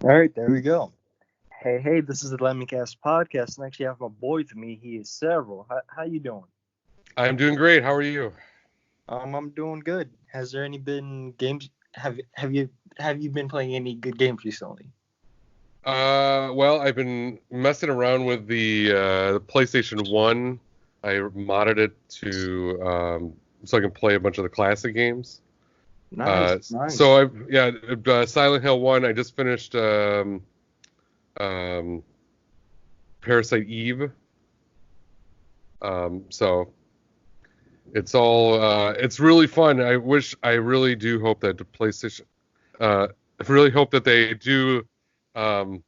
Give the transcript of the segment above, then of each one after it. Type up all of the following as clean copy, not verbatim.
All right, there we go. Hey, this is the lemoncast podcast, and actually I have my boy with me. He is Savral. How you doing? I'm doing great. How are you? I'm doing good. Has there any been games? Have you been playing any good games recently? Well, I've been messing around with the PlayStation 1. I modded it to so I can play a bunch of the classic games. Nice, So nice. Silent Hill 1. I just finished um, Parasite Eve. So it's really fun. I really do hope that the PlayStation. I really hope that they do. Um,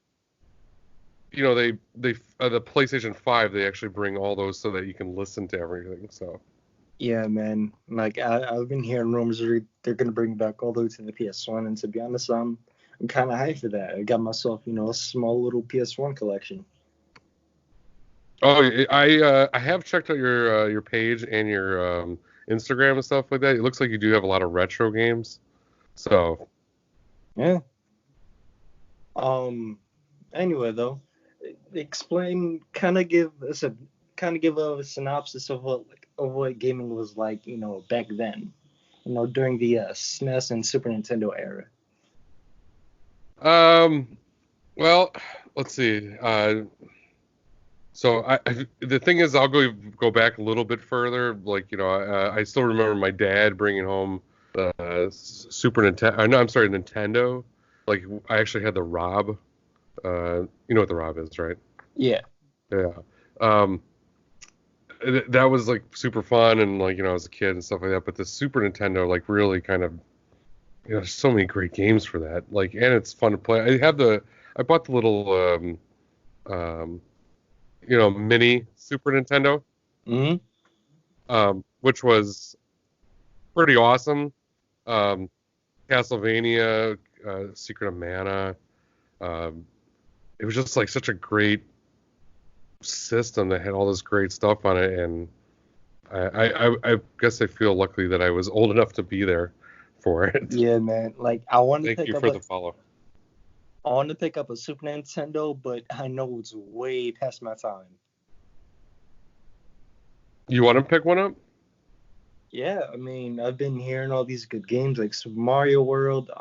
they the PlayStation 5 they actually bring all those so that you can listen to everything. So Yeah, man. Like I've been hearing rumors they're gonna bring back all the way to the PS1, and to be honest, I'm kind of hyped for that. I got myself, a small little PS1 collection. oh, I have checked out your page and your Instagram and stuff like that. It looks like you do have a lot of retro games. So Yeah. Um. Anyway, though, explain, kind of give a synopsis of what gaming was like, back then, during the SNES and Super Nintendo era. um well, let's see. The thing is, I'll go back a little bit further. Like I still remember my dad bringing home the Super Nintendo. No, I'm sorry, Nintendo. Like I actually had the Rob. You know what the Rob is, right? Yeah, Yeah. Um, that was like super fun and like as a kid and stuff like that. But the Super Nintendo like really kind of there's so many great games for that. Like and it's fun to play. I bought the little um mini Super Nintendo, hmm which was pretty awesome. Um, Castlevania, Secret of Mana. Um, it was just like such a great system that had all this great stuff on it, and I guess I feel lucky that I was old enough to be there for it. yeah, man. Like Thank you for the follow. I want to pick up a Super Nintendo, but I know it's way past my time. You want to pick one up? Yeah, I mean, I've been hearing all these good games like Super Mario World,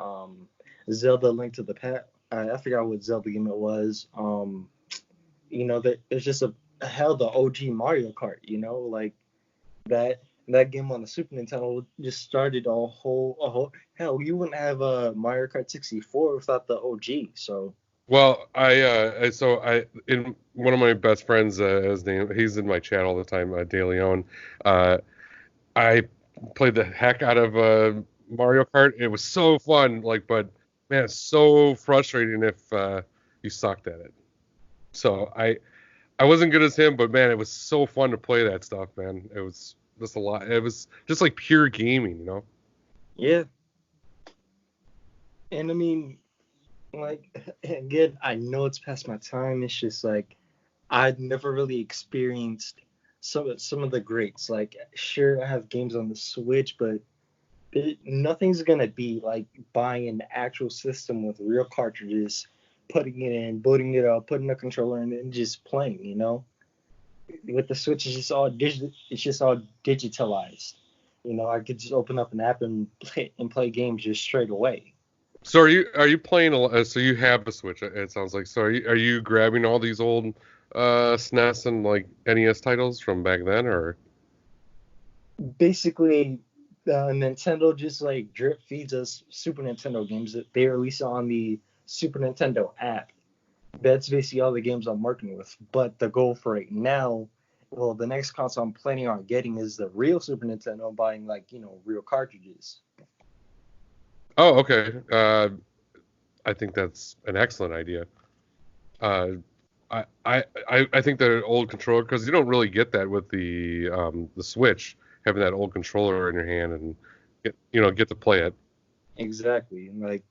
Zelda Link to the Past. I forgot what Zelda game it was. That it's just hell the OG Mario Kart. Like that game on the Super Nintendo just started a whole hell. You wouldn't have a Mario Kart 64 without the OG. So Well, I in one of my best friends, his name, he's in my chat all the time, De Leon. Uh, I played the heck out of Mario Kart. It was so fun, like, but man, it's so frustrating if you sucked at it. So I wasn't good as him, but man, it was so fun to play that stuff, man. It was just a lot. It was just like pure gaming. yeah, and I mean, like again, I know it's past my time. It's just like I'd never really experienced some of the greats. Like, sure, I have games on the Switch, but nothing's gonna be like buying an actual system with real cartridges, putting it in, booting it up, putting a controller in, and just playing. With the Switch, It's just all digitalized. I could just open up an app and play games just straight away. So are you playing so you have a Switch? It sounds like. So are you grabbing all these old SNES and like NES titles from back then, or? Basically, Nintendo just like drip feeds us Super Nintendo games that they release on the Super Nintendo app. That's basically all the games I'm working with. But the goal for right now, well, the next console I'm planning on getting is the real Super Nintendo, buying like real cartridges. Oh, okay. I think that's an excellent idea. Uh, I think the old controller because you don't really get that with the Switch having that old controller in your hand and get to play it. Exactly. And like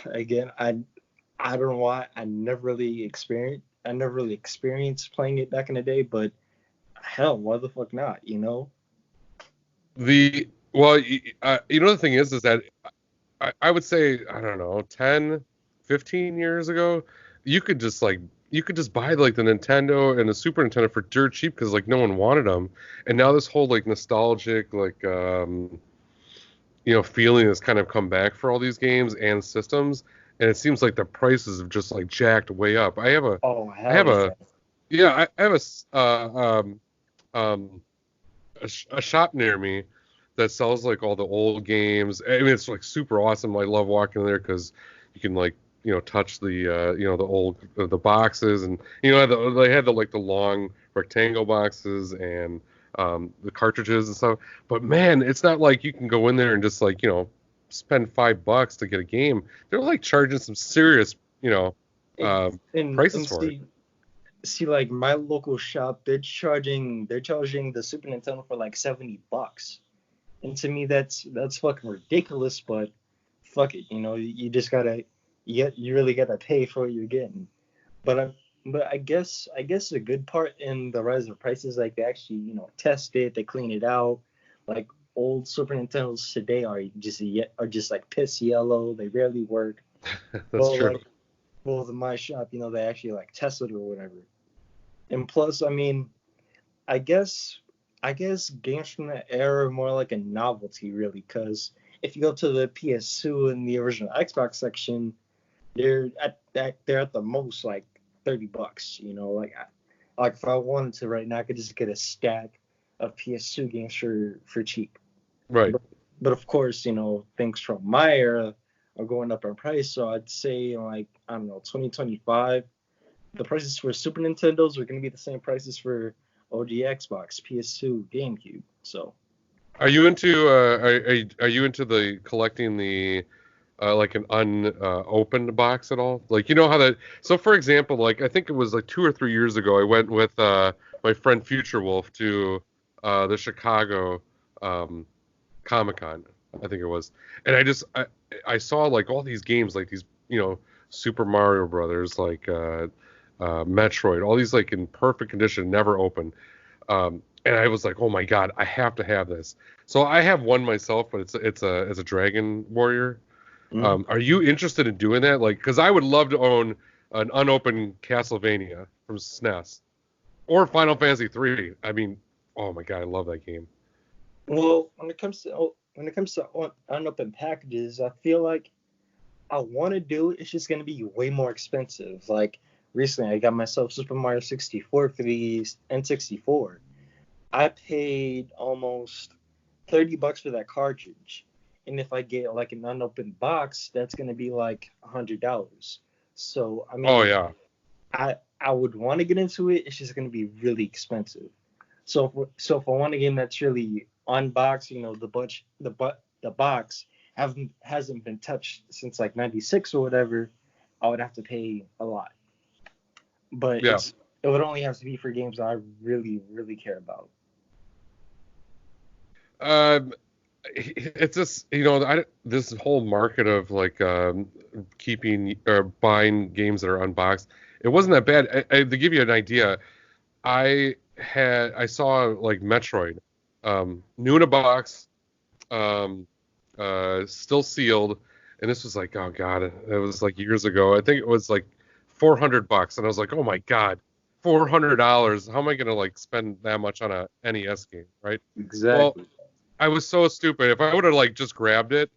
again, I don't know why I never really experienced playing it back in the day, but hell, why the fuck not? The thing is that I would say I don't know 10. 15 years ago, you could just like you could just buy like the Nintendo and the Super Nintendo for dirt cheap because like no one wanted them. And now this whole like nostalgic like feeling has kind of come back for all these games and systems, and it seems like the prices have just like jacked way up. Oh I hell have yeah. a yeah, I have um a shop near me that sells like all the old games. I mean, it's like super awesome. I love walking in there because you can like touch the the old the boxes, and they had the like the long rectangle boxes and the cartridges and stuff. But man, it's not like you can go in there and just like spend $5 to get a game. They're like charging some serious And prices and for it. see like my local shop, they're charging the Super Nintendo for like $70. And to me that's fucking ridiculous, but fuck it, you just gotta you really gotta pay for what you're getting. But I guess the good part in the rise of prices, like they actually test it, they clean it out. Like old Super Nintendos today are just like piss yellow. They rarely work. That's Well, true. like well, in my shop, they actually like test it or whatever. And plus, I mean, I guess I guess games from that era are more like a novelty, really, because if you go to the PS2 and the original Xbox section, they're at the most like $30. Like if I wanted to right now, I could just get a stack of PS2 games for cheap. Right. But of course, things from my era are going up in price. So I'd say like I don't know, 2025, the prices for Super Nintendos are going to be the same prices for OG Xbox, PS2, GameCube. So Are you into are you into the collecting the like an unopened box at all? Like how that so for example, like I think it was like 2 or 3 years ago I went with my friend Future Wolf to the Chicago um Comic Con, I think it was. And I saw like all these games like these, Super Mario Brothers, like Metroid, all these like in perfect condition, never opened. And I was like, oh my god, I have to have this. So I have one myself, but it's a Dragon Warrior. mm. Are you interested in doing that? Like, because I would love to own an unopened Castlevania from SNES or Final Fantasy 3. I mean, oh my god, I love that game. Well, when it comes to unopened packages, I feel like I want to do it. It's just going to be way more expensive. Like recently, I got myself Super Mario 64 for the N64. I paid almost $30 for that cartridge, and if I get like an unopened box, that's gonna be like $100. So I Oh mean, yeah, I would want to get into it. It's just gonna be really expensive. So if I want a game that's really unboxed, the box hasn't been touched since like '96 or whatever, I would have to pay a lot. But yeah. it would only have to be for games I really really care about. Um, it's just this whole market of like keeping or buying games that are unboxed. It wasn't that bad. To give you an idea, I saw like Metroid, new in a box, um, still sealed, and this was like, oh god, it was like years ago. I think it was like $400, and I was like, oh my god, $400. How am I gonna like spend that much on a NES game, right? Well, Exactly. I was so stupid. If I would have like just grabbed it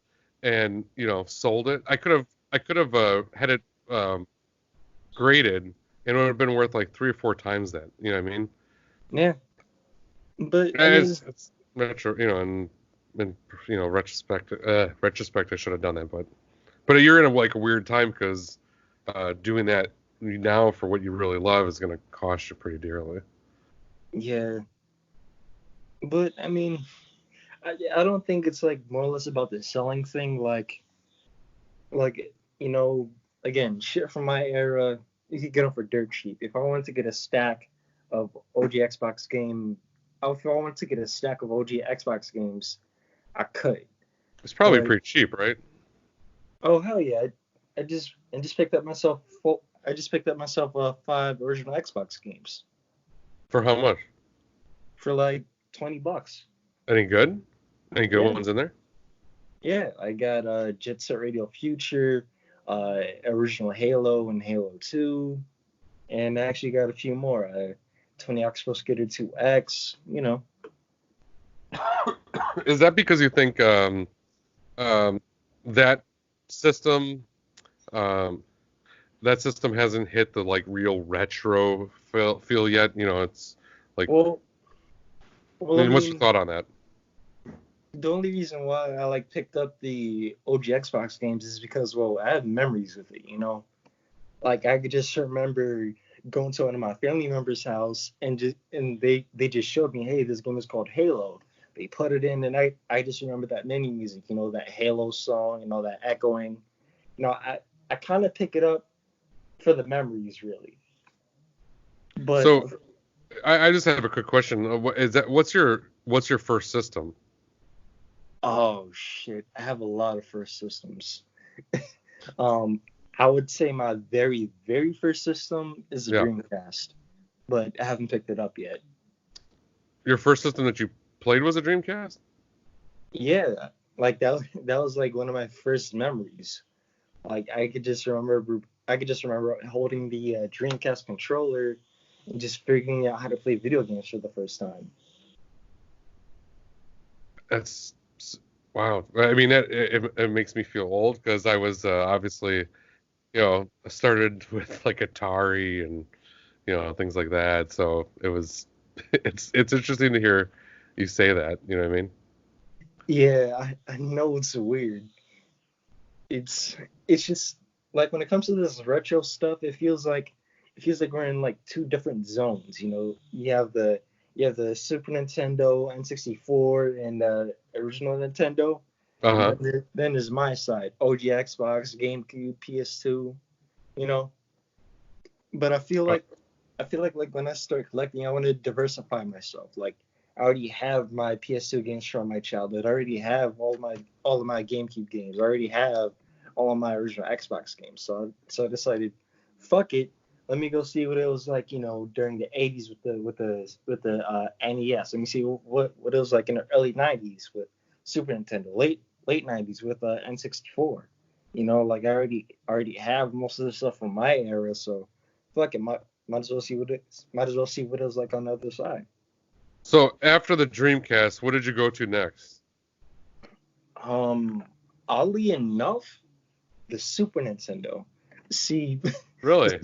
and sold it, I could have had it graded, and it would have been worth like 3 or 4 times that. You know what I mean? Yeah, but I mean, It's retro, in retrospect, I should have done that, but you're in like a weird time because doing that now for what you really love is going to cost you pretty dearly. yeah, but I mean, I don't think it's like more or less about the selling thing. Like you know, again, shit from my era, you could get them for dirt cheap. If I wanted to get a stack of OG Xbox game, if I wanted to get a stack of OG Xbox games, I could. It's probably But pretty cheap, right? oh hell yeah, I just picked up myself. I just picked up myself 5 original Xbox games For how much? for like $20. Any good? Any good Yeah, ones in there? yeah. I got Jet Set Radio Future, original Halo and Halo 2, and I actually got a few more. Tony Hawk's Pro Skater 2X, you know. Is that because you think um, that system um, that system hasn't hit the like real retro feel yet? You know, it's like, Well, I well, I mean, what's your mean, thought on that? the only reason why I like picked up the OG Xbox games is because, well, I have memories with it, you know. Like I could just remember going to one of my family members' house and they just showed me, hey, this game is called Halo. They put it in, and I just remember that mini music, you know, that Halo song and all that echoing. You know, I kind of pick it up for the memories, really. But So I just have a quick question. Is that what's your first system? oh shit, I have a lot of first systems. Um, I would say my very very first system is a Yeah, Dreamcast, but I haven't picked it up yet. your first system that you played was a Dreamcast? Yeah, like that was like one of my first memories. Like I could just remember holding the Dreamcast controller and just figuring out how to play video games for the first time. That's wow. I mean, it makes me feel old because I was obviously, I started with like Atari and things like that. So it was, it's interesting to hear you say that. You know what I mean? Yeah, I know it's weird. It's it's just like when it comes to this retro stuff, it feels like we're in like two different zones. You know, you have the Super Nintendo, N64, and original Nintendo, and Uh-huh. then there's my side, OG Xbox, GameCube, PS2. You know, but Uh, I feel like when I start collecting, I want to diversify myself. Like I already have my PS2 games from my childhood. I already have all of my GameCube games. I already have all of my original Xbox games. So I decided, fuck it. Let me go see what it was like, you know, during the '80s with the NES. Let me see what it was like in the early '90s with Super Nintendo, late '90s with N64. You know, like already have most of the stuff from my era, so fuck it, might as well see might as well see what it was like on the other side. so after the Dreamcast, what did you go to next? Um, Oddly enough, the Super Nintendo. See, Really?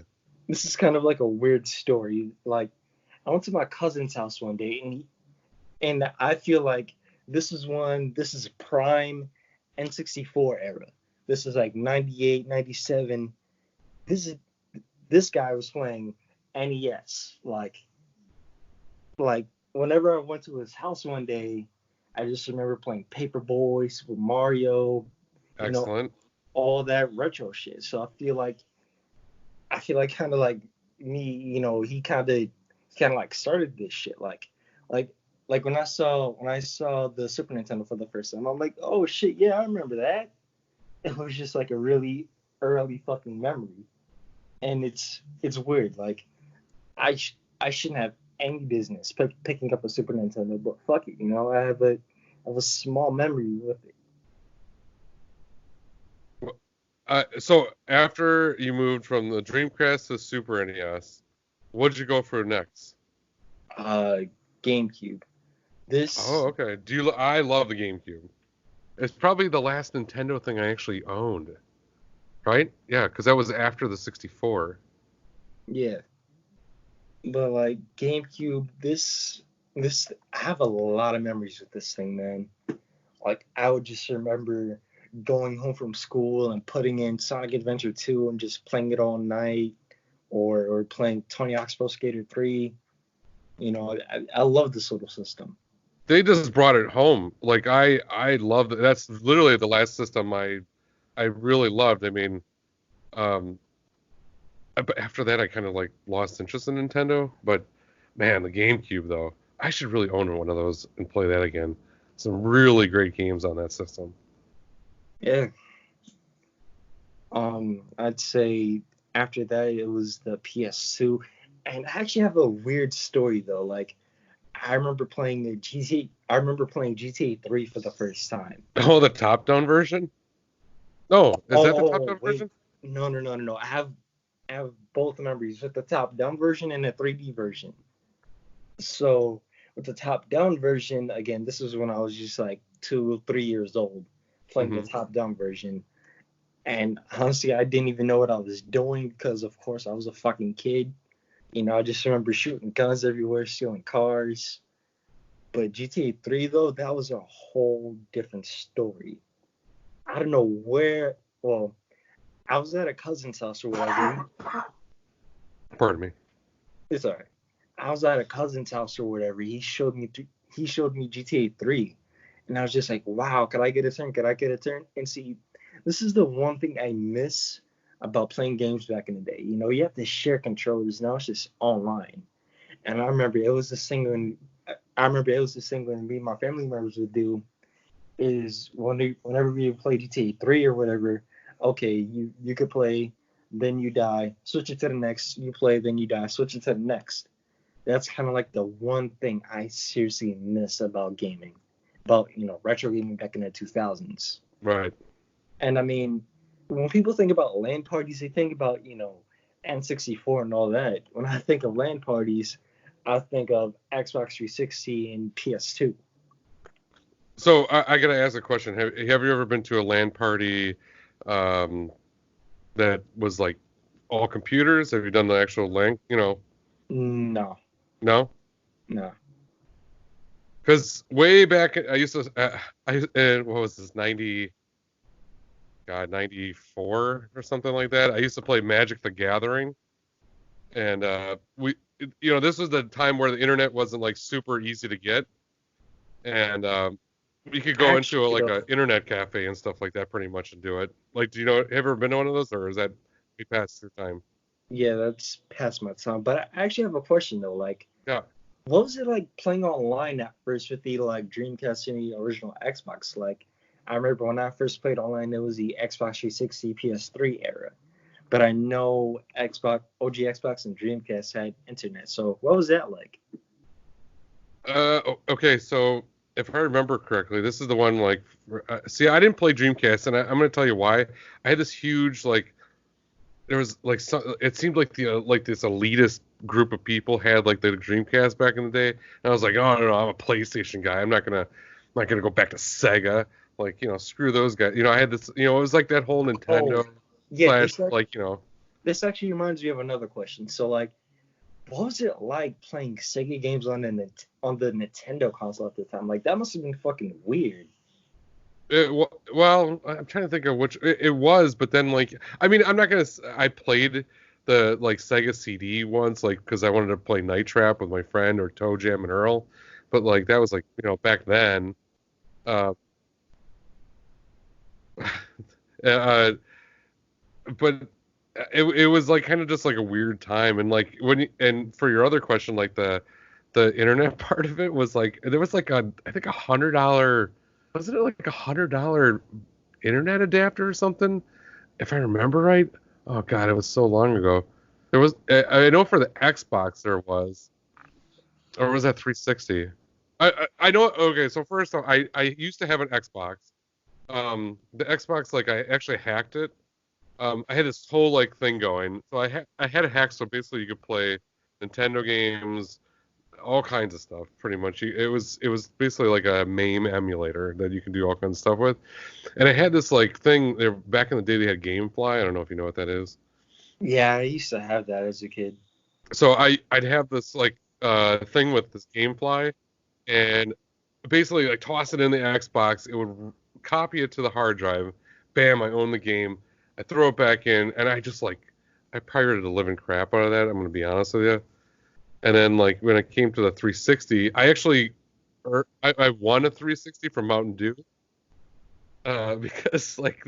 this is kind of like a weird story. Like, I went to my cousin's house one day, and I feel like this is prime N64 era. This is like 98, 97. This is this guy was playing NES. Like whenever I went to his house one day, I just remember playing Paperboy, Super Mario, you know, Excellent. all that retro shit. So I feel like kind of like me, you know, he kind of like started this shit. Like like when I saw the Super Nintendo for the first time, I'm like, oh shit, yeah, I remember that. It was just like a really early fucking memory, and it's weird. Like I shouldn't have any business picking up a Super Nintendo, but fuck it, you know, I have a small memory with it. So after you moved from the Dreamcast to Super NES, what did you go for next? Uh, GameCube. Oh, This, okay. I love the GameCube. It's probably the last Nintendo thing I actually owned, right? Yeah, because that was after the 64. yeah, but like GameCube, I have a lot of memories with this thing, man. Like I would just remember going home from school and putting in Sonic Adventure 2 and just playing it all night, or playing Tony Hawk's Pro Skater 3. You know, I love this little system. They just brought it home. Like I love it. That's literally the last system I really loved. I mean, um, but after that I kind of like lost interest in Nintendo. But man, the GameCube though, I should really own one of those and play that again. Some really great games on that system. Yeah, I'd say after that it was the PS2, and I actually have a weird story though. Like I remember playing GTA 3 for the first time. Oh, the top-down version? No, is that the Oh top-down wait, version? No. I have both memories with the top down version and the 3D version. So with the top down version, again, this was when I was just like 2 or 3 years old, playing the Hmm. top down version. And honestly, I didn't even know what I was doing because, of course, I was a fucking kid. I just remember shooting guns everywhere, stealing cars. But GTA 3, though, that was a whole different story. I don't know where. Well, I was at a cousin's house or whatever. Pardon me. It's alright. I was at a cousin's house or whatever. He showed me GTA 3, and I was just like, wow, could I get a turn? Could I get a turn? And see, this is the one thing I miss about playing games back in the day. You have to share controllers. Now it's just online. And I remember it was this thing when me and my family members would do is whenever we would play GTA 3 or whatever. Okay, you could play, then you die. Switch it to the next. You play, then you die. Switch it to the next. That's kind of like the one thing I seriously miss about gaming, about retro gaming back in the 2000s. Right. And I mean, when people think about LAN parties, they think about N64 and all that. When I think of LAN parties, I think of Xbox 360 and PS2. So I gotta ask a question. Have you ever been to a LAN party um, that was like all computers? Have you done the actual LAN? No, No? no. Because way back, I used to, what was this, 94 or something like that. I used to play Magic the Gathering. And this was the time where the internet wasn't like super easy to get. And we could go into Actually, like though, a internet cafe and stuff like that pretty much and do it. Like, do you know, have you ever been to one of those or is that we passed through time? yeah, that's past my time. But I actually have a question though. Like, Yeah. what was it like playing online at first with the like Dreamcast and the original Xbox? Like, I remember when I first played online, it was the Xbox 360, PS3 era. But I know OG Xbox, and Dreamcast had internet. So what was that like? Okay, so if I remember correctly, this is the one like, see, I didn't play Dreamcast, and I'm going to tell you why. I had this huge like, there was like, it seemed like like this elitist group of people had like the Dreamcast back in the day, and I was like, oh no, I'm a PlayStation guy. I'm not gonna go back to Sega. Like, screw those guys. I had this, it was like that whole Oh, Nintendo yeah. slash This like, this actually reminds me of another question. So like, what was it like playing Sega games on the Nintendo console at the time? Like that must have been fucking weird. Well, I'm trying to think of which it was, but then like, I mean, I'm not gonna. I played the like Sega CD once, like because I wanted to play Night Trap with my friend or Toe Jam and Earl, but like that was like back then. Uh, uh, but it was like kind of just like a weird time, and like and for your other question, like the internet part of it was like there was like I think $100, wasn't it like $100 internet adapter or something? If I remember right. Oh God, it was so long ago. There was, I know for the Xbox there was, or was that 360? I know. Okay, so first off, I used to have an Xbox. The Xbox, like I actually hacked it. I had this whole like thing going. So I had a hack, so basically you could play Nintendo games, all kinds of stuff, pretty much. It was basically like a MAME emulator that you can do all kinds of stuff with. And I had this like thing there back in the day. They had GameFly. I don't know if you know what that is. Yeah, I used to have that as a kid. So I'd have this like thing with this GameFly, and basically like toss it in the Xbox. It would copy it to the hard drive. Bam! I own the game. I throw it back in, and I just like I pirated the living crap out of that. I'm gonna be honest with you. And then like when it came to the 360, I actually I won a 360 from Mountain Dew because like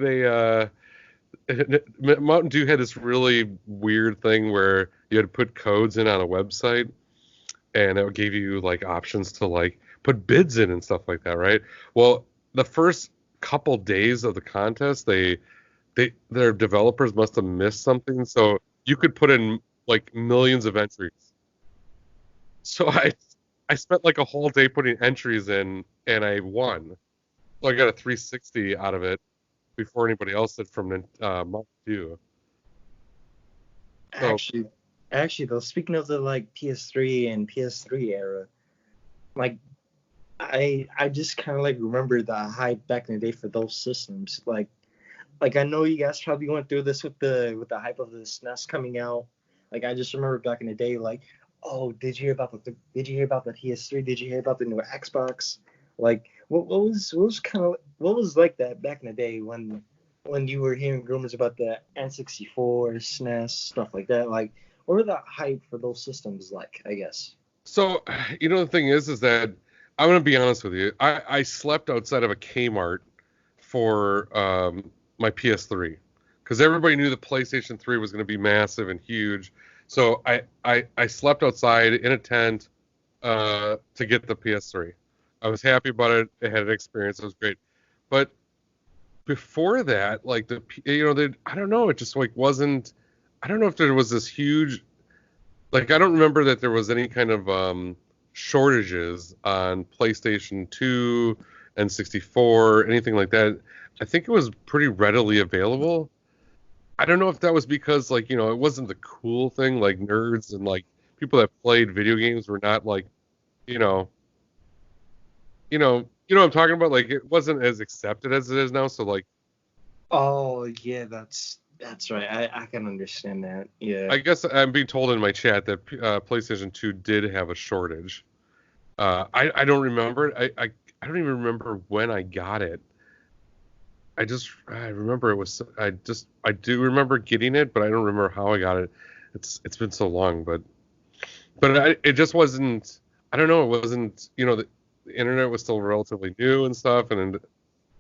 Mountain Dew had this really weird thing where you had to put codes in on a website, and it would give you like options to like put bids in and stuff like that, right? Well, the first couple days of the contest, their developers must have missed something, so you could put in like millions of entries. So I spent like a whole day putting entries in, and I won. So I got a 360 out of it before anybody else did from Mountain Dew. So Actually, actually though, speaking of the like PS3 and PS3 era, like I just kind of like remember the hype back in the day for those systems. Like I know you guys probably went through this with the hype of the SNES coming out. Like I just remember back in the day, like, oh, did you hear about the PS3? Did you hear about the new Xbox? Like, what was like that back in the day when you were hearing rumors about the N64, SNES, stuff like that? Like, what were the hype for those systems like? I guess. So, the thing is that I'm gonna be honest with you. I slept outside of a Kmart for my PS3 because everybody knew the PlayStation 3 was gonna be massive and huge. So I slept outside in a tent to get the PS3. I was happy about it. I had an experience. It was great. But before that, like I don't know. It just like wasn't. I don't know if there was this huge like I don't remember that there was any kind of shortages on PlayStation 2 and 64, anything like that. I think it was pretty readily available. I don't know if that was because like, it wasn't the cool thing, like nerds and like people that played video games were not like, you know, what I'm talking about? Like it wasn't as accepted as it is now. So like Oh yeah, that's right. I can understand that. Yeah. I guess I'm being told in my chat that PlayStation 2 did have a shortage. I don't remember it. I don't even remember when I got it. I remember it was I do remember getting it, but I don't remember how I got it. It's been so long, it just wasn't. I don't know. It wasn't. The internet was still relatively new and stuff, and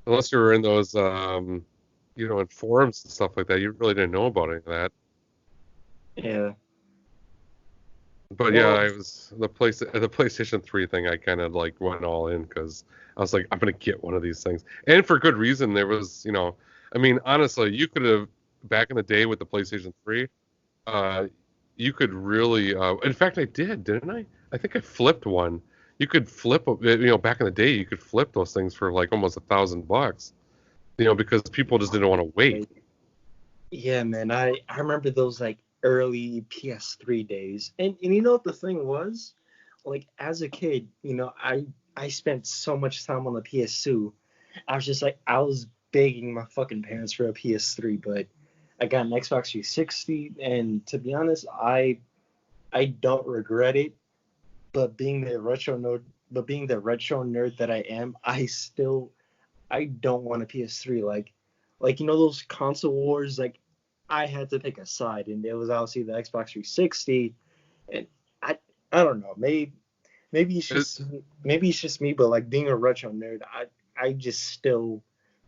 unless you were in those in forums and stuff like that, you really didn't know about any of that. Yeah. But yeah, Well, it was the PlayStation 3 thing. I kind of like went all in because I was like, I'm gonna get one of these things, and for good reason. There was, I mean, honestly, you could have back in the day with the PlayStation 3, uh, you could really. In fact, I didn't I? I think I flipped one. You could flip, back in the day, you could flip those things for like almost $1,000, because people just didn't want to wait. yeah, man. I remember those like early PS3 days. And you know what the thing was? Like as a kid, I spent so much time on the PS2. I was just like I was begging my fucking parents for a PS3, but I got an Xbox 360 and to be honest, I don't regret it, but being the retro nerd that I am, I don't want a PS3. Like those console wars. Like I had to pick a side, and it was obviously the Xbox 360. And I I don't know. It, Maybe it's just me, but like being a retro nerd, I just still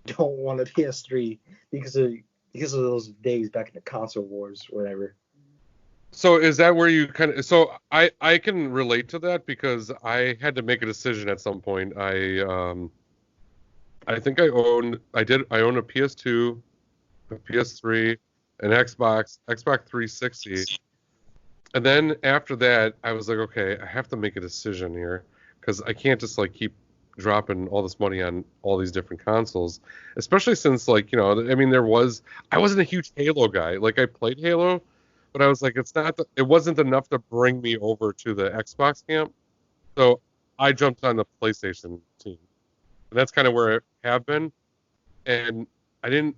don't want a PS3 because of those days back in the console wars, whatever. so is that where you kind of? So I can relate to that because I had to make a decision at some point. I think I own a PS2, a PS3, an Xbox 360. And then after that, I was like, okay, I have to make a decision here because I can't just like keep dropping all this money on all these different consoles, especially since like, I mean, I wasn't a huge Halo guy. Like I played Halo, but I was like, it wasn't enough to bring me over to the Xbox camp. So I jumped on the PlayStation team. And that's kind of where I have been. And I didn't,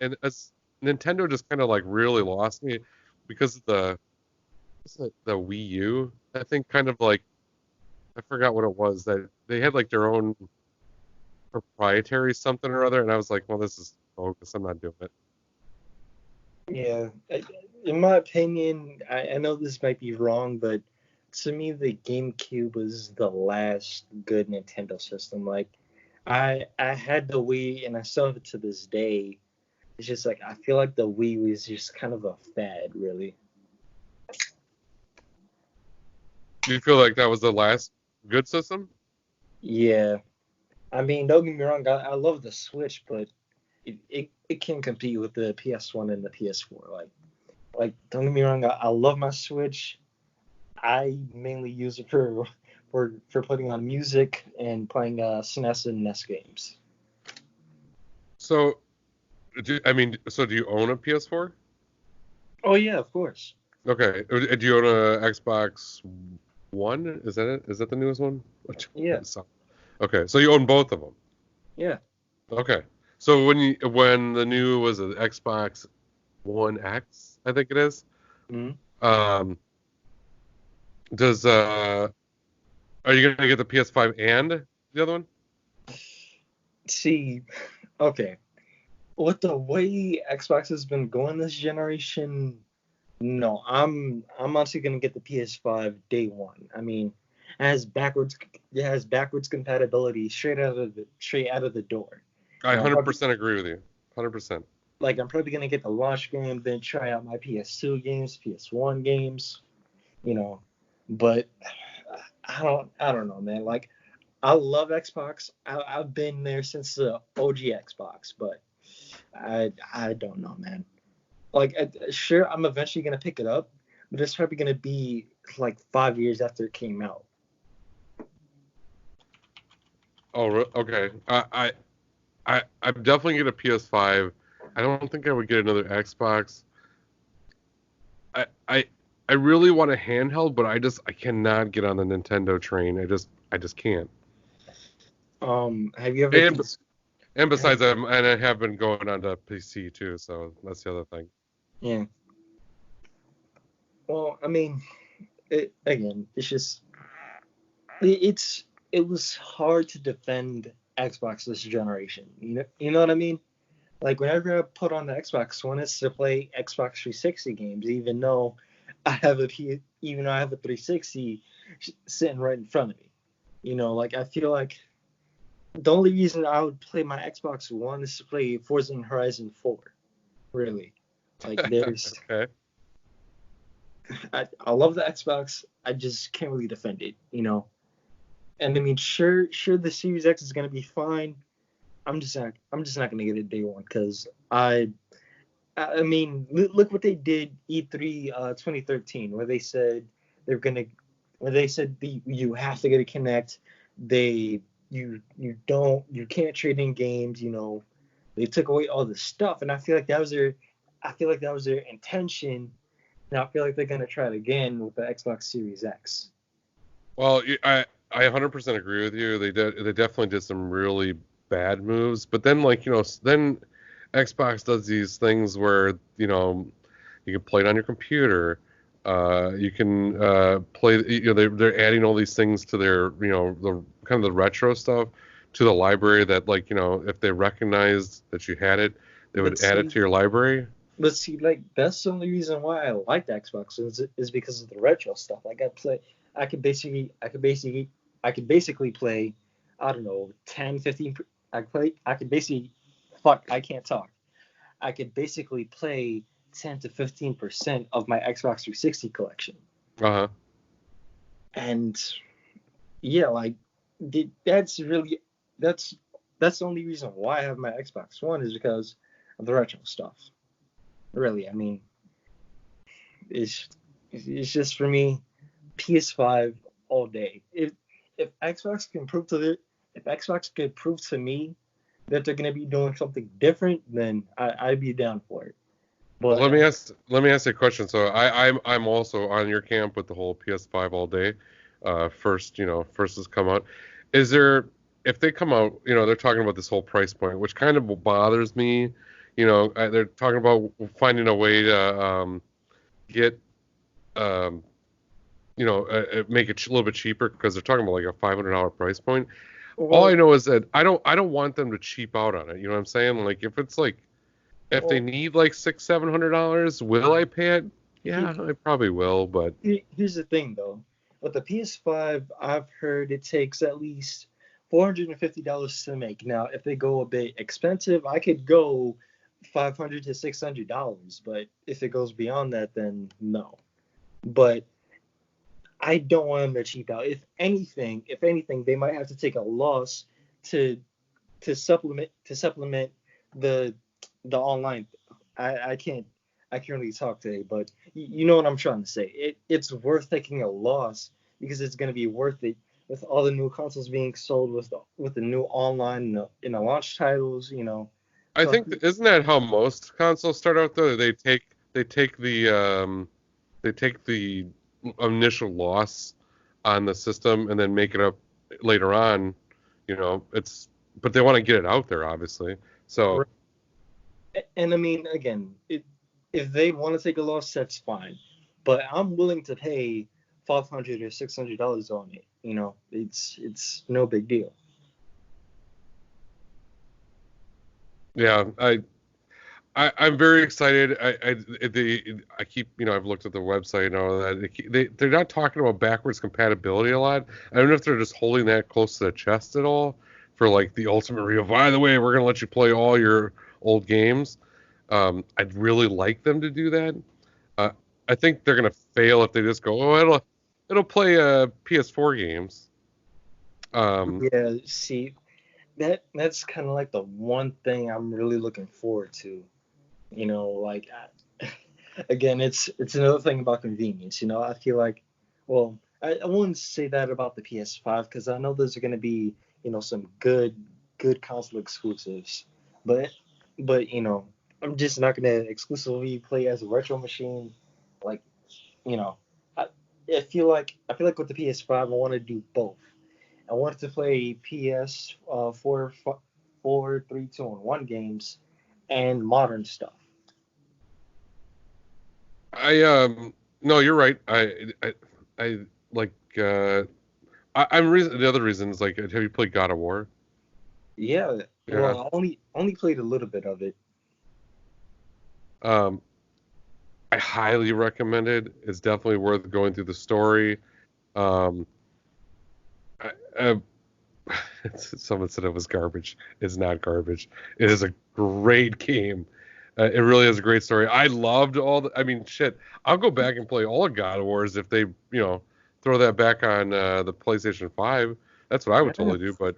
and as Nintendo just kind of like really lost me because of the Wii U. I think kind of like I forgot what it was that they had like their own proprietary something or other, and I was like, well, this is bogus. I'm not doing it. Yeah, in my opinion, I know this might be wrong, but to me, the GameCube was the last good Nintendo system. Like, I had the Wii, and I still have it to this day. It's just like I feel like the Wii was just kind of a fad, really. Do you feel like that was the last good system? Yeah, I mean, don't get me wrong, I love the Switch, but it can compete with the PS1 and the PS4. Like don't get me wrong, I love my Switch. I mainly use it for putting on music and playing SNES and NES games. So, do you own a PS4? Oh yeah, of course. Okay. Do you own a Xbox One? Is that it? Is that the newest one? Yeah, Okay, so you own both of them. yeah. Okay. So when the new was an Xbox One X, I think it is. Mhm. Um, does are you gonna get the PS5 and the other one? See, okay. With the way Xbox has been going this generation, no, I'm actually gonna get the PS5 day one. I mean, it has backwards compatibility straight out of the door. I You know, 100% agree with you. 100%. I'm probably gonna get the launch game, then try out my PS2 games, PS1 games, you know. But I don't know, man. Like I love Xbox. I've been there since the OG Xbox, but I don't know, man. Like sure, I'm eventually gonna pick it up, but it's probably gonna be like 5 years after it came out. Oh, okay. I'm definitely get a PS5. I don't think I would get another Xbox. I I I really want a handheld, but I cannot get on the Nintendo train. I just can't. Have you ever And cons- and have, besides, I have been going on to PC too, so that's the other thing. yeah. Well, I mean, again, it's just it's it was hard to defend Xbox this generation. You know what I mean? Like whenever I put on the Xbox One, it's to play Xbox 360 games, even though I have a 360 sitting right in front of me. Like I feel like the only reason I would play my Xbox One is to play Forza Horizon 4. Really, like Okay. I love the Xbox. I just can't really defend it. And I mean, sure, the Series X is gonna be fine. I'm just not gonna get it day one because I mean, look what they did E3 2013, where they said they're gonna, where they said you have to get a Connect. You can't trade in games. They took away all the stuff, and I feel like that was their intention. Now I feel like they're gonna try it again with the Xbox Series X. Well, I 100% agree with you. They definitely did some really bad moves, but then then Xbox does these things where you can play it on your computer. You can play. They're adding all these things to their the kind of the retro stuff to the library that if they recognized that you had it, they But would add it see, to your library. but see, like that's the only reason why I like the Xbox is because of the retro stuff. I could basically, I could basically, I could basically play, I don't know, 10, 15. I could basically, fuck, I can't talk. I could basically play 10 to 15% of my Xbox 360 collection. Uh-huh. And yeah, like that's really that's that's the only reason why I have my Xbox One is because of the retro stuff. Really, I mean, it's it's just for me PS5 all day. If Xbox could prove to me that they're gonna be doing something different, then I'd be down for it. Well, But let me ask you a question. So I'm also on your camp with the whole PS5 all day. First has come out. Is there if they come out, they're talking about this whole price point, which kind of bothers me. They're talking about finding a way to get um, make it a little bit cheaper because they're talking about like a $500 price point. All I well, know is that I don't want them to cheap out on it. You know what I'm saying? Like if they well, need like $600-700, will I pay it? he, Yeah, I probably will, but here's the thing though. With the PS5, I've heard it takes at least $450 to make. Now, if they go a bit expensive, I could go $500 to $600. But if it goes beyond that, then no. But I don't want them to cheap out. If anything, they might have to take a loss to to supplement the the online. I can't really talk today, but you know what I'm trying to say. It's worth taking a loss because it's going to be worth it with all the new consoles being sold with the new online in the launch titles. I So think isn't that how most consoles start out though? They take the they take the initial loss on the system and then make it up later on. It's but they want to get it out there, obviously. So Right. And I mean, again, if they want to take a loss, that's fine. But I'm willing to pay $500 or $600 on it. It's no big deal. yeah, I'm very excited. I keep I've looked at the website and all that. They're not talking about backwards compatibility a lot. I don't know if they're just holding that close to the chest at all for like the ultimate reveal. By the way, we're gonna let you play all your old games. I'd really like them to do that. Uh, I think they're gonna fail if they just go, oh, it'll play PS4 games. Um, Yeah, see, that's kind of like the one thing I'm really looking forward to. Like again, it's another thing about convenience. I feel like, well, I wouldn't say that about the PS5 because I know those are going to be, some good console exclusives, but I'm just not going to exclusively play as a retro machine. Like, you know, I, I feel like with the PS5, I want to do both. I wanted to play PS 4, 3, 2, and 1 games and modern stuff. I No, you're right. I like I'm reason the other reason is like, have you played God of War? Yeah, Yeah. well, I only played a little bit of it. Um, I highly recommend it. It's definitely worth going through the story. Um, I, uh, Someone said it was garbage. It's not garbage. It is a great game. It really is a great story. I loved all the. I mean, shit. I'll go back and play all of God of Wars if they, throw that back on the PlayStation 5. That's what I would Yeah, totally do. But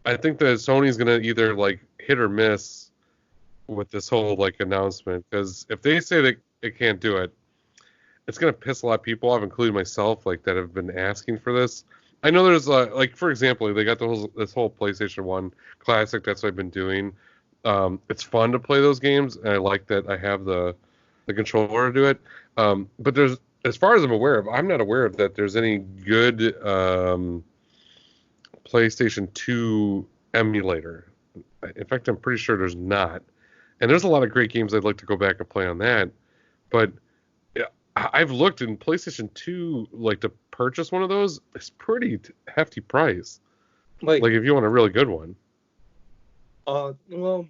I think that Sony's gonna either like hit or miss with this whole like announcement, because if they say that it can't do it, it's gonna piss a lot of people off, including myself, like that have been asking for this. I know there's like, for example, they got this whole PlayStation One Classic. That's what I've been doing. It's fun to play those games, and I like that I have the controller to do it. But there's, as far as I'm aware of, I'm not aware of that there's any good PlayStation 2 emulator. In fact, I'm pretty sure there's not. And there's a lot of great games I'd like to go back and play on that. But yeah, I've looked in PlayStation 2, like to purchase one of those, it's pretty hefty price. like Like if you want a really good one. well,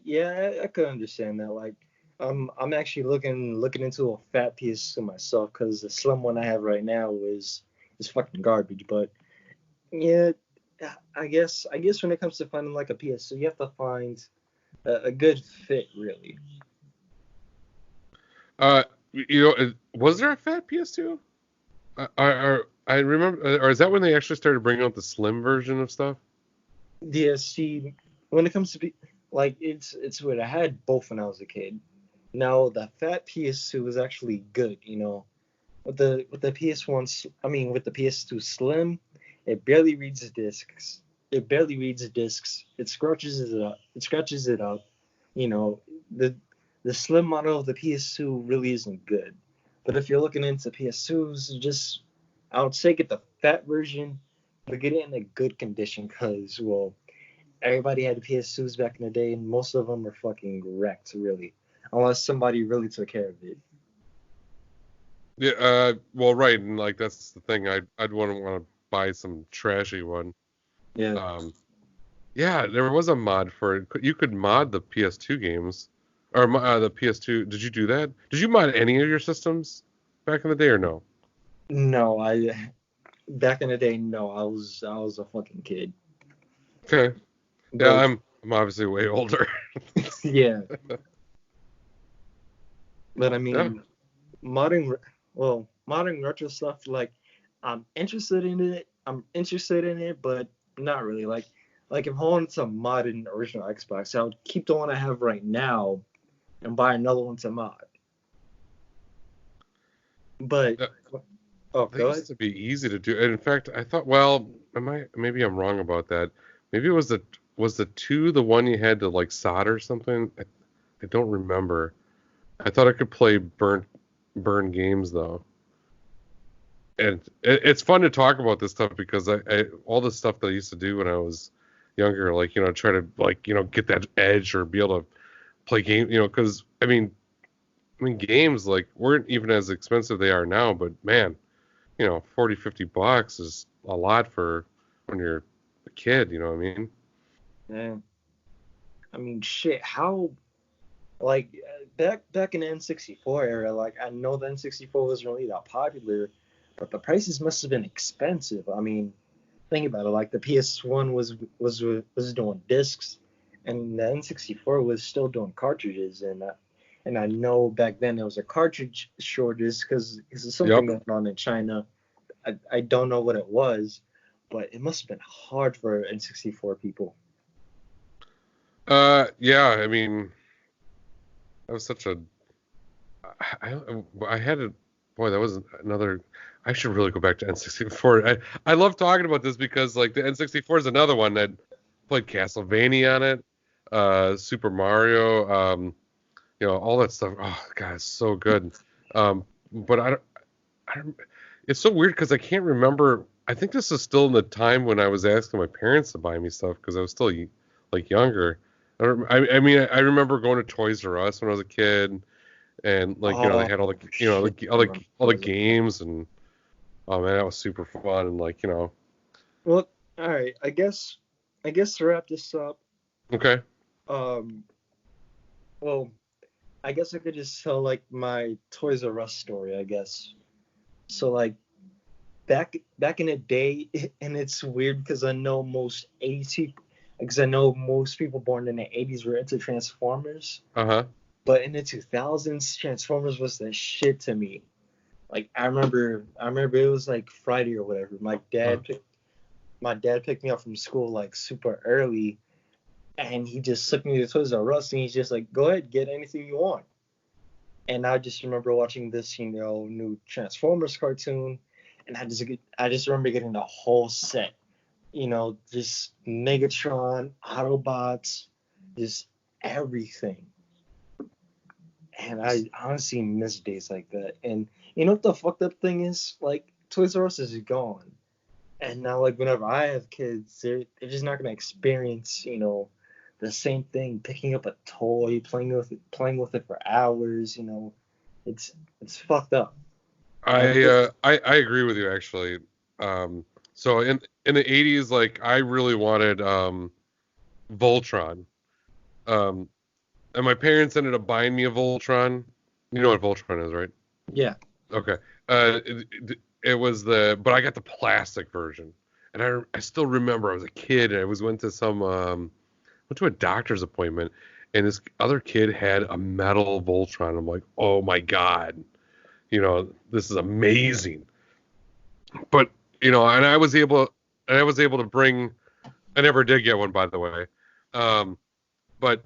yeah, I could understand that. Like, I'm actually looking into a fat piece of myself because the slim one I have right now is fucking garbage. But yeah, I guess when it comes to finding like a PS, so you have to find a good fit, really. Uh, was there a fat PS2? I remember, or is that when they actually started bringing out the slim version of stuff? Yeah, see, when it comes to like it's weird. I had both when I was a kid. Now the fat PS2 was actually good. With the PS1, I mean with the PS2 Slim, it barely reads the discs. It barely reads the discs. It scratches it up. It scratches it up. You know, the the Slim model of the PS2 really isn't good. But if you're looking into PS2s, just I would say get the fat version, but get it in a good condition, because well, everybody had PS2s back in the day, and most of them are fucking wrecked, really, unless somebody really took care of it. Yeah, well, right, and like that's the thing. I'd want to buy some trashy one. Yeah. Um, yeah, there was a mod for it. You could mod the PS2 games, or the PS2. Did you do that? Did you mod any of your systems back in the day, or no? No, I back in the day, no, I was a fucking kid. Okay. Yeah, But I'm obviously way older. yeah, but I Yeah. mean, modern, modern retro stuff. Like, I'm interested in it. I'm interested in it, but not really. Like if I wanted to mod an original Xbox, I would keep the one I have right now and buy another one to mod. But Uh, oh, They go ahead. used to be easy to do. And in fact, I thought, well, maybe I'm wrong about that. Maybe it was the two the one you had to like solder something? I don't remember. I thought I could play burn games though. And it's fun to talk about this stuff because I all the stuff that I used to do when I was younger, like try to like get that edge or be able to play game, because I mean games like weren't even as expensive they are now, but man, 40-50 bucks is a lot for when you're a kid, you know what I mean? Yeah. I mean, shit. How like back in the N64 era, like I know the N64 wasn't really that popular, but the prices must have been expensive. I mean, think about it. Like the PS1 was doing discs, and the N64 was still doing cartridges, and I know back then there was a cartridge shortage because there's something Yep. going on in China. I don't know what it was, but it must have been hard for N64 people. Yeah, I mean, that was such a I I had a boy, that was another. I should really go back to N64. I love talking about this because like the N64 is another one that played Castlevania on it, Super Mario, all that stuff. Oh God, it's so good. But I don't, it's so weird because I can't remember. I think this is still in the time when I was asking my parents to buy me stuff because I was still like younger. I mean, I remember going to Toys R Us when I was a kid and like they Oh had all the shit! all I the remember all the those. games and oh man that was super fun and like Well, all right. I guess to wrap this up, okay. um, well, I guess I could just tell like my Toys R Us story. I guess so. Like back in the day, and it's weird because I know most 80s people, because I know most people born in the 80s were into Transformers, Uh-huh. but in the 2000s, Transformers was the shit to me. Like I remember it was like Friday or whatever. My dad picked me up from school like super early, and he just took me to Toys R Us, and he's just like, "Go ahead, get anything you want." And I just remember watching this, new Transformers cartoon, and I just remember getting the whole set, just Megatron, Autobots, just everything. And I honestly miss days like that. And you know what the fucked up thing is? Like Toys R Us is gone, and now like whenever I have kids, they're just not gonna experience the same thing. Picking up a toy, playing with it for hours. It's it's fucked up. And I agree with you actually. So in the 80s like I really wanted Voltron. Um and my parents ended up buying me a Voltron. You know what Voltron is, right? yeah, Okay. It was but I got the plastic version, and I still remember I was a kid and I went to went to a doctor's appointment, and this other kid had a metal Voltron. I'm like, oh my god, this is amazing. But and I was able to bring. I never did get one, by the way. Um, but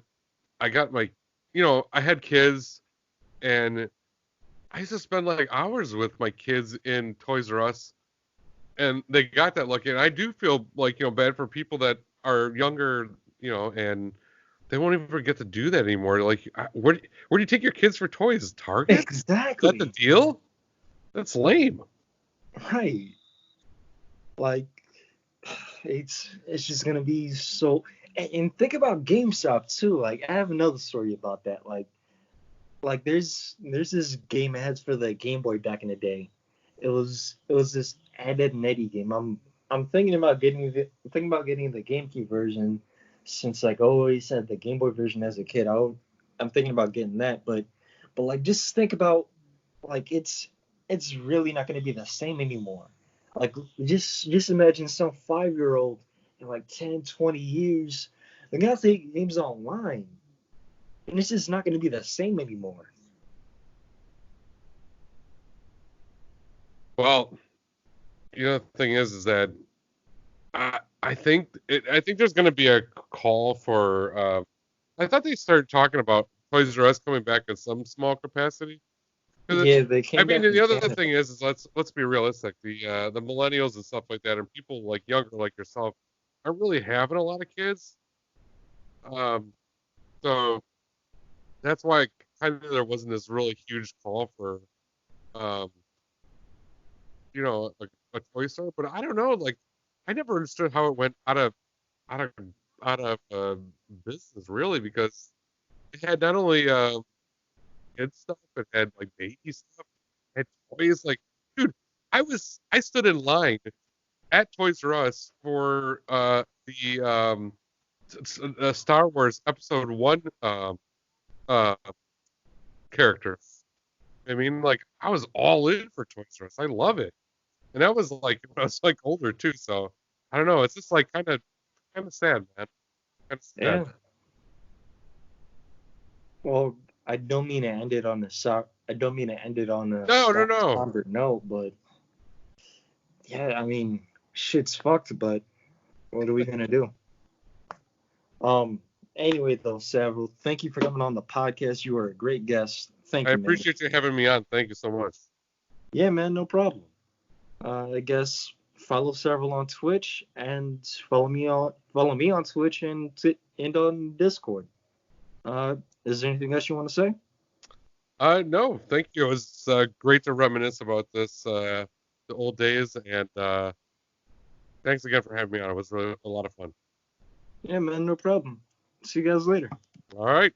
I got I had kids, and I used to spend like hours with my kids in Toys R Us, and they got that lucky. And I do feel like bad for people that are younger, and they won't even get to do that anymore. Like, where do you take your kids for toys? Target? Is that the exactly. deal? That's lame. Right. Like it's just gonna be so. And think about GameStop too. Like I have another story about that. Like there's this game ads for the Game Boy back in the day. It was this Ed, Edd and Eddy game. I'm thinking about getting the GameCube version since like I always had the Game Boy version as a kid. I'm thinking about getting that, but like just think about like it's really not going to be the same anymore. Like just imagine some 5-year old in like 10, 20 years. They're gonna have to take games online, and it's just not going to be the same anymore. Well, the thing is that I think there's going to be a call for. I thought they started talking about Toys R Us coming back in some small capacity. 'Cause Yeah, they I came mean, back and in the other Canada. thing is let's be realistic. The millennials and stuff like that, and people like younger like yourself, aren't really having a lot of kids. Um, so that's why kind of there wasn't this really huge call for. um, a toy store. But I don't know, like I never understood how it went out of out of business really because it had not only kid stuff, it had like baby stuff, it had toys. Like, dude, I stood in line at Toys R Us for the Star Wars Episode One uh character. I mean, like I was all in for Toys R Us. I love it, and that was like when I was like older too. So I don't know. It's just like kind of sad, man. Kind of sad. Yeah. Well, I don't mean to end it on a I don't mean to end it on a No, no, no. somber note, but yeah, I mean, shit's fucked. But what are we gonna do? Um. Anyway, though, Savral, thank you for coming on the podcast. You were a great guest. I Thank you, man. appreciate you having me on. Thank you so much. Yeah, man, no problem. I guess follow Savral on Twitch and follow me on Twitch and on Discord. Uh, is there anything else you want to say? No, thank you. It was great to reminisce about the old days, and thanks again for having me on. It was really a lot of fun. Yeah, man, no problem. See you guys later. All right.